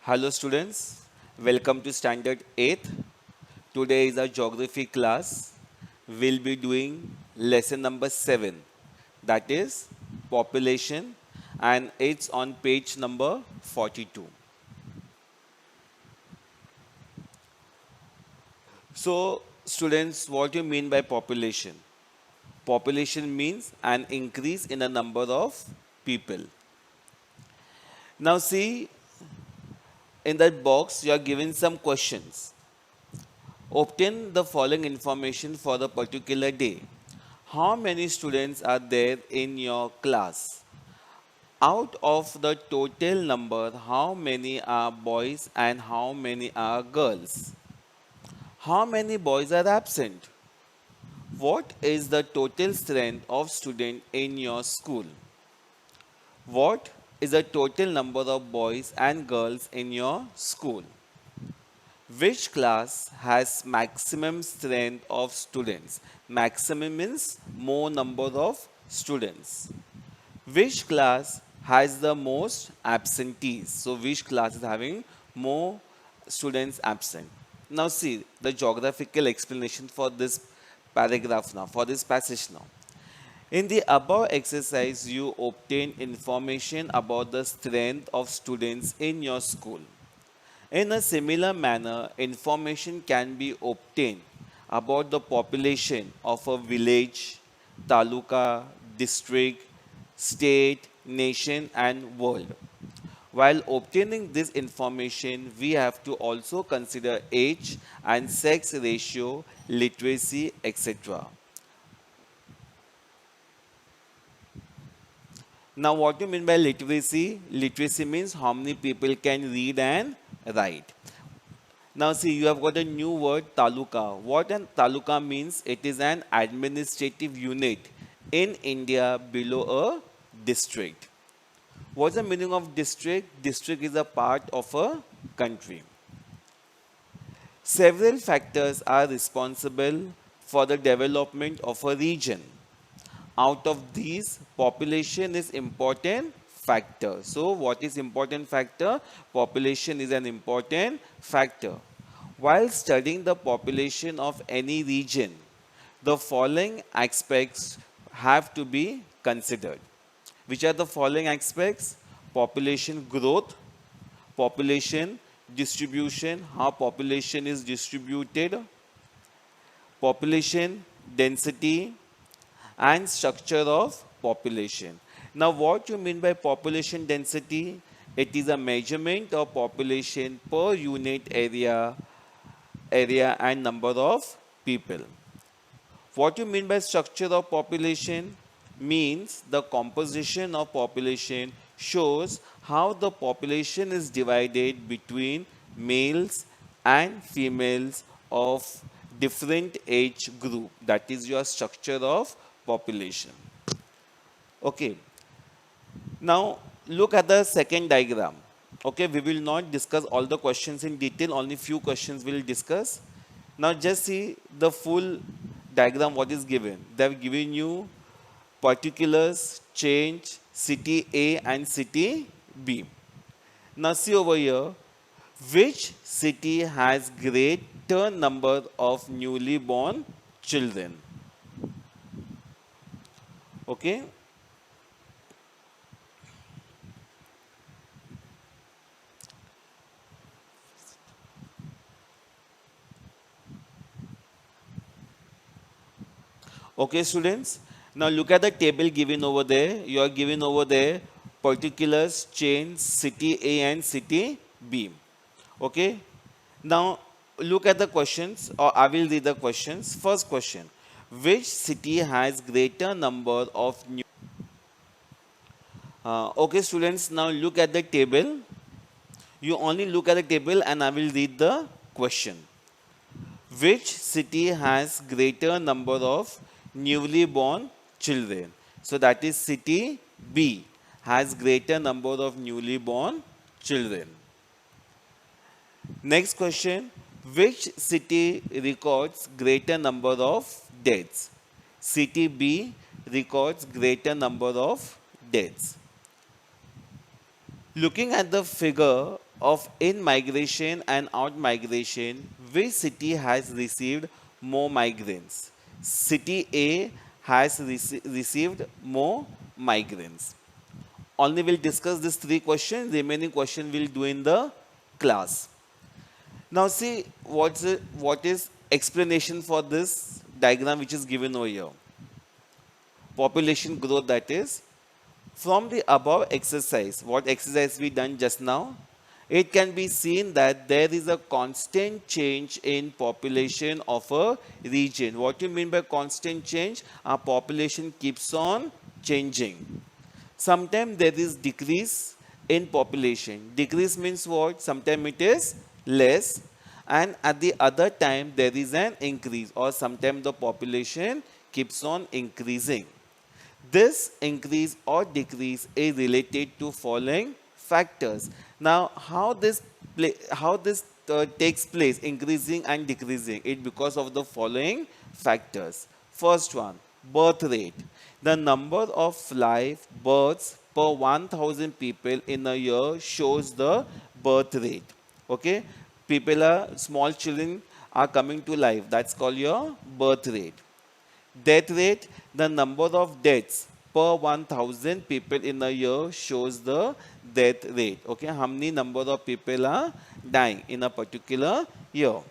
Hello students, welcome to Standard 8th. Today is our geography class. We'll be doing lesson number 7, that is population, and it's on page number 42. So students, what do you mean by population? Population means an increase in the number of people. Now see, in that box you are given some questions. Obtain the following information for the particular day. How many students are there in your class? Out of the total number, how many are boys and how many are girls? How many boys are absent? What is the total strength of students in your school? What is the total number of boys and girls in your school? Which class has maximum strength of students? Maximum means more number of students. Which class has the most absentees? So which class is having more students absent? Now see the geographical explanation for this paragraph now, for this passage now. In the above exercise, you obtain information about the strength of students in your school. In a similar manner, information can be obtained about the population of a village, taluka, district, state, nation, and world. While obtaining this information, we have to also consider age and sex ratio, literacy, etc. Now, what do you mean by literacy? Literacy means how many people can read and write. Now see, you have got a new word, taluka. What an taluka means? It is an administrative unit in India below a district. What's the meaning of district? District is a part of a country. Several factors are responsible for the development of a region. Out of these, population is important factor. So what is important factor? Population is an important factor. While studying the population of any region, the following aspects have to be considered. Which are the following aspects? Population growth, population distribution, how population is distributed, population density, and structure of population. Now, what you mean by population density? It is a measurement of population per unit area and number of people. What you mean by structure of population? Means the composition of population shows how the population is divided between males and females of different age group. That is your structure of population. Okay. Now look at the second diagram. Okay, we will not discuss all the questions in detail, only few questions we will discuss. Now just see the full diagram what is given. They have given you particulars, change, city A and city B. Now see over here, which city has greater number of newly born children? Okay. Okay, students. Now look at the table given over there. You are given over there particulars, change, city A and city B. Okay. Now look at the questions, or I will read the questions. First question: which city has greater number of new? Okay, students. Now look at the table. You only look at the table, and I will read the question. Which city has greater number of newly born children? So that is city B has greater number of newly born children. Next question, which city records greater number of deaths? City B records greater number of deaths. Looking at the figure of in migration and out migration, which city has received more migrants? City A has received more migrants. Only we'll discuss these three questions. Remaining question we'll do in the class. Now see what is explanation for this diagram which is given over here. Population growth, that is. From the above exercise, what exercise we done just now, it can be seen that there is a constant change in population of a region. What do you mean by constant change? Our population keeps on changing. Sometimes there is decrease in population. Decrease means what? Sometimes it is less, and at the other time there is an increase, or sometimes the population keeps on increasing. This increase or decrease is related to following factors. Now, how this takes place, increasing and decreasing? It because of the following factors. First one, birth rate. The number of live births per 1,000 people in a year shows the birth rate. Okay, small children are coming to life. That's called your birth rate. Death rate, the number of deaths per 1,000 people in a year shows the death rate. Okay, how many number of people are dying in a particular year.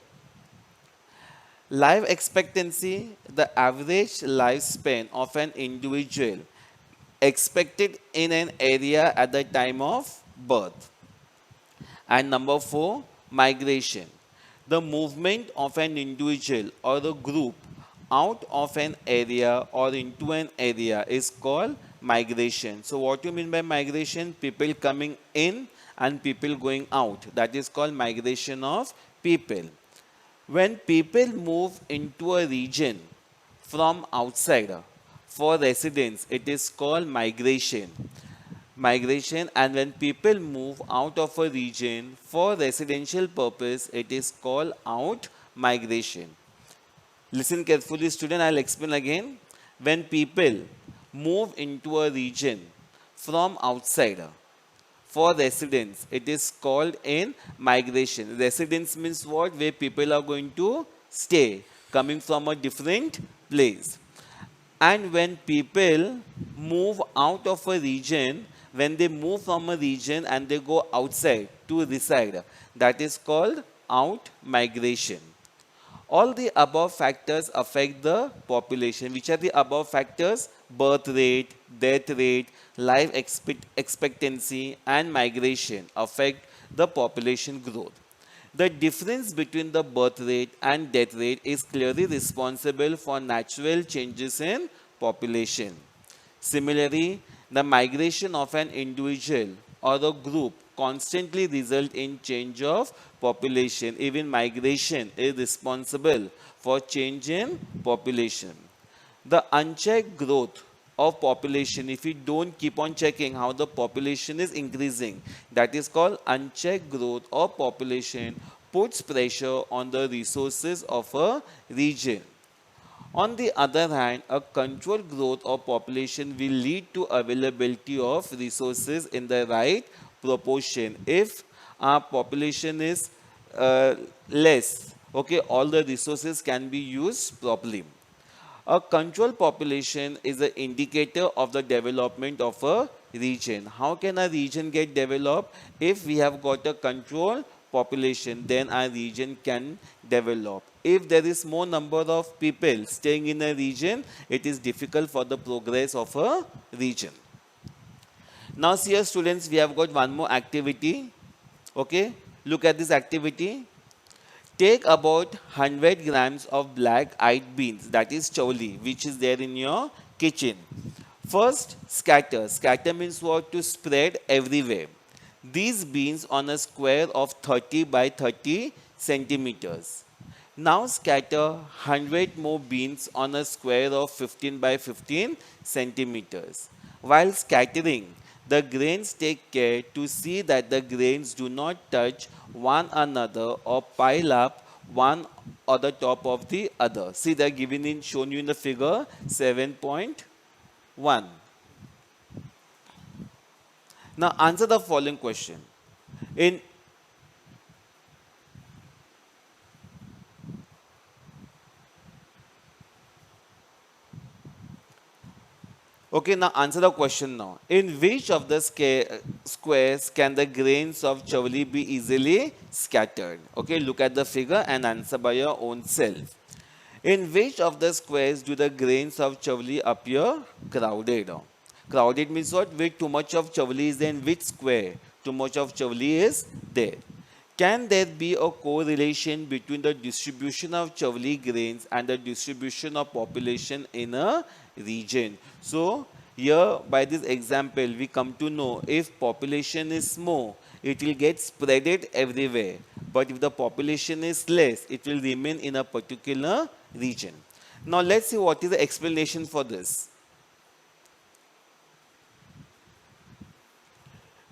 Life expectancy, the average lifespan of an individual expected in an area at the time of birth. And number 4, migration. The movement of an individual or a group out of an area or into an area is called migration. So what do you mean by migration? People coming in and people going out. That is called migration of people. When people move into a region from outside for residence, it is called migration. And when people move out of a region for residential purpose, it is called out migration. Listen carefully, student, I'll explain again. When people move into a region from outside for residence, it is called in migration. Residence means what? Where people are going to stay, coming from a different place. And when people move out of a region, when they move from a region and they go outside to reside, that is called out migration. All the above factors affect the population. Which are the above factors? Birth rate, death rate, life expectancy, and migration affect the population growth. The difference between the birth rate and death rate is clearly responsible for natural changes in population. Similarly, the migration of an individual or a group constantly result in change of population. Even migration is responsible for change in population. The unchecked growth of population, if we don't keep on checking how the population is increasing, that is called unchecked growth of population, puts pressure on the resources of a region. On the other hand, a controlled growth of population will lead to availability of resources in the right proportion. If our population is less, okay, all the resources can be used properly. A controlled population is an indicator of the development of a region. How can a region get developed? If we have got a controlled population, then our region can develop. If there is more number of people staying in a region, it is difficult for the progress of a region. Now see, students, we have got one more activity. Okay, look at this activity. Take about 100 grams of black-eyed beans, that is choli, which is there in your kitchen. First, scatter. Scatter means what? To spread everywhere. These beans on a square of 30 by 30 centimeters. Now scatter 100 more beans on a square of 15 by 15 centimeters. While scattering, the grains take care to see that the grains do not touch one another or pile up one on the top of the other. See, they are shown you in the figure 7.1. Now answer the following question. In Okay, now answer the question now. In which of the squares can the grains of chavli be easily scattered? Okay, look at the figure and answer by your own self. In which of the squares do the grains of chavli appear crowded? Crowded means what? With too much of chavli is there in which square? Too much of chavli is there. Can there be a correlation between the distribution of chavli grains and the distribution of population in a region? So, here by this example, we come to know if population is small, it will get spreaded everywhere. But if the population is less, it will remain in a particular region. Now, let's see what is the explanation for this.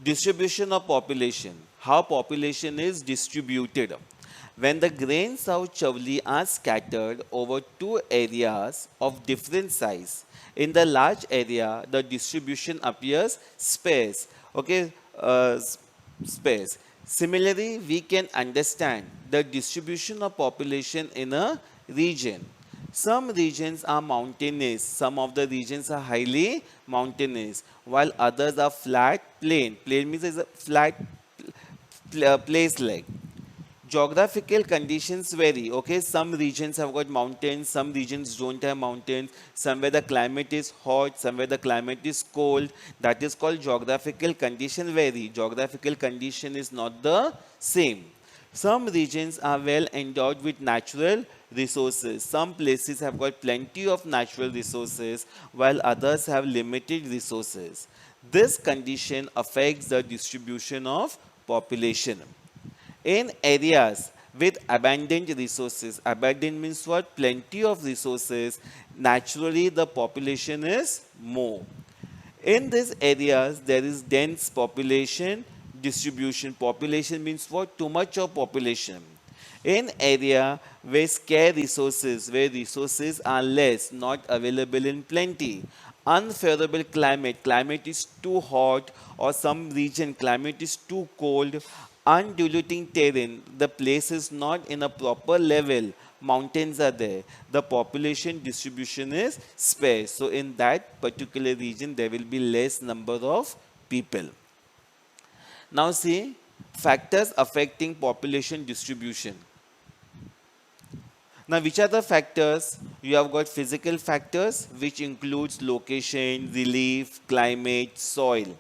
Distribution of population, how population is distributed. When the grains of chavli are scattered over two areas of different size, in the large area, the distribution appears sparse. Okay, sparse. Similarly, we can understand the distribution of population in a region. Some regions are mountainous, some of the regions are highly mountainous, while others are flat, plain. Plain means it's a flat place like. Geographical conditions vary. Okay, some regions have got mountains, some regions don't have mountains. Somewhere the climate is hot, somewhere the climate is cold. That is called geographical condition vary. Geographical condition is not the same. Some regions are well endowed with natural resources. Some places have got plenty of natural resources while others have limited resources. This condition affects the distribution of population. In areas with abundant resources, abundant means what? Plenty of resources, naturally the population is more. In these areas, there is dense population distribution. Population means what? Too much of population. In area where scarce resources, where resources are less, not available in plenty. Unfavorable climate, climate is too hot, or some region climate is too cold. Undulating terrain, the place is not in a proper level. Mountains are there. The population distribution is sparse. So in that particular region, there will be less number of people. Now see, factors affecting population distribution. Now, which are the factors? You have got physical factors, which includes location, relief, climate, soil,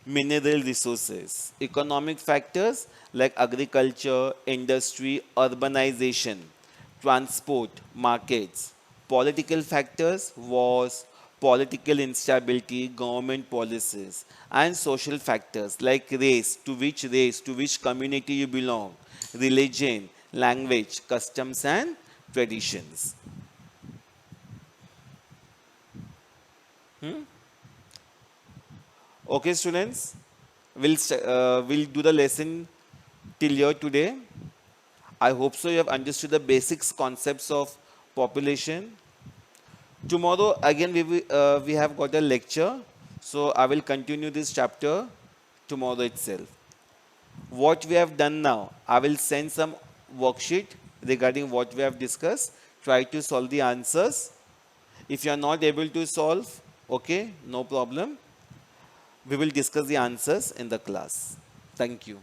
mineral resources. Economic factors like agriculture, industry, urbanization, transport, markets. Political factors, wars, political instability, government policies, and social factors like race, to which community you belong, religion, language, customs, and traditions. Okay, students, we'll do the lesson till here today. I hope so you have understood the basics concepts of population. Tomorrow again we have got a lecture, so I will continue this chapter tomorrow itself. What we have done now, I will send some worksheet regarding what we have discussed. Try to solve the answers. If you are not able to solve, okay, no problem. We will discuss the answers in the class. Thank you.